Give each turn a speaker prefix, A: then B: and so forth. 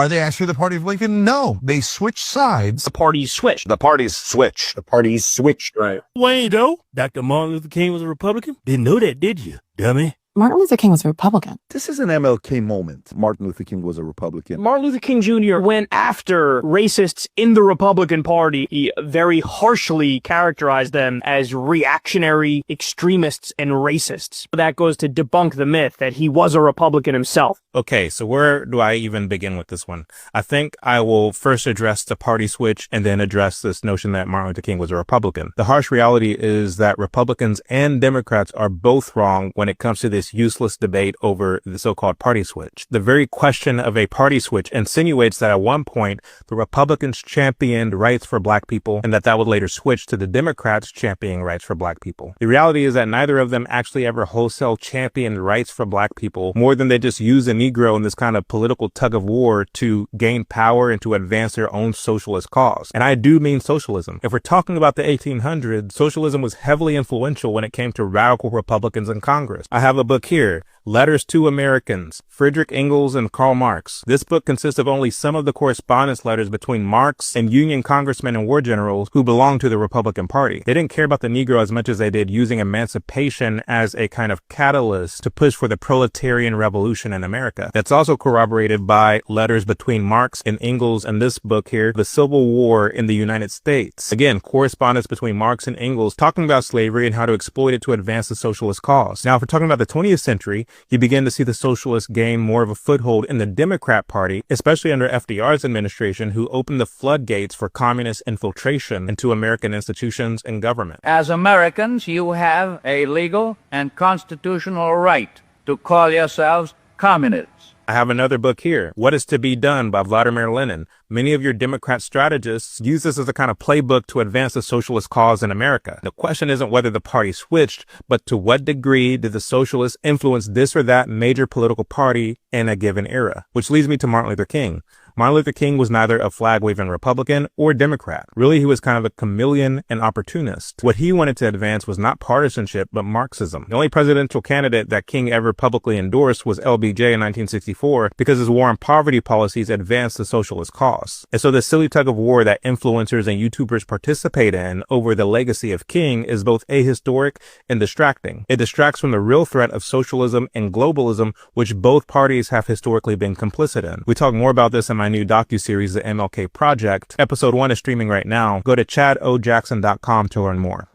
A: Are they actually the party of Lincoln? No, they switched sides.
B: The parties switched.
C: The parties switched.
D: The parties switched.
E: Right.
F: Wayne, though, Dr. Martin Luther King was a Republican? Didn't know that, did you, dummy?
G: Martin Luther King was a Republican.
D: This is an MLK moment. Martin Luther King was a Republican.
B: Martin Luther King Jr. went after racists in the Republican Party. He very harshly characterized them as reactionary extremists and racists. That goes to debunk the myth that he was a Republican himself.
H: Okay, so where do I even begin with this one? I think I will first address the party switch and then address this notion that Martin Luther King was a Republican. The harsh reality is that Republicans and Democrats are both wrong when it comes to this useless debate over the so-called party switch. The very question of a party switch insinuates that at one point the Republicans championed rights for black people and that would later switch to the Democrats championing rights for black people. The reality is that neither of them actually ever wholesale championed rights for black people more than they just use a Negro in this kind of political tug of war to gain power and to advance their own socialist cause. And I do mean socialism. If we're talking about the 1800s, socialism was heavily influential when it came to radical Republicans in Congress. I have a book here, Letters to Americans, Friedrich Engels and Karl Marx. This book consists of only some of the correspondence letters between Marx and Union congressmen and war generals who belonged to the Republican Party. They didn't care about the Negro as much as they did using emancipation as a kind of catalyst to push for the proletarian revolution in America. That's also corroborated by letters between Marx and Engels and this book here, The Civil War in the United States. Again, correspondence between Marx and Engels talking about slavery and how to exploit it to advance the socialist cause. Now, if we're talking about the 20th century, you begin to see the socialists gain more of a foothold in the Democrat Party, especially under FDR's administration, who opened the floodgates for communist infiltration into American institutions and government.
I: As Americans, you have a legal and constitutional right to call yourselves communists.
H: I have another book here, What is to be Done by Vladimir Lenin. Many of your Democrat strategists use this as a kind of playbook to advance the socialist cause in America. The question isn't whether the party switched, but to what degree did the socialists influence this or that major political party in a given era? Which leads me to Martin Luther King. Martin Luther King was neither a flag-waving Republican or Democrat. Really, he was kind of a chameleon and opportunist. What he wanted to advance was not partisanship, but Marxism. The only presidential candidate that King ever publicly endorsed was LBJ in 1964 because his war on poverty policies advanced the socialist cause. And so the silly tug of war that influencers and YouTubers participate in over the legacy of King is both ahistoric and distracting. It distracts from the real threat of socialism and globalism, which both parties have historically been complicit in. We talk more about this in my new docuseries, The MLK Project. Episode 1 is streaming right now. Go to chadojackson.com to learn more.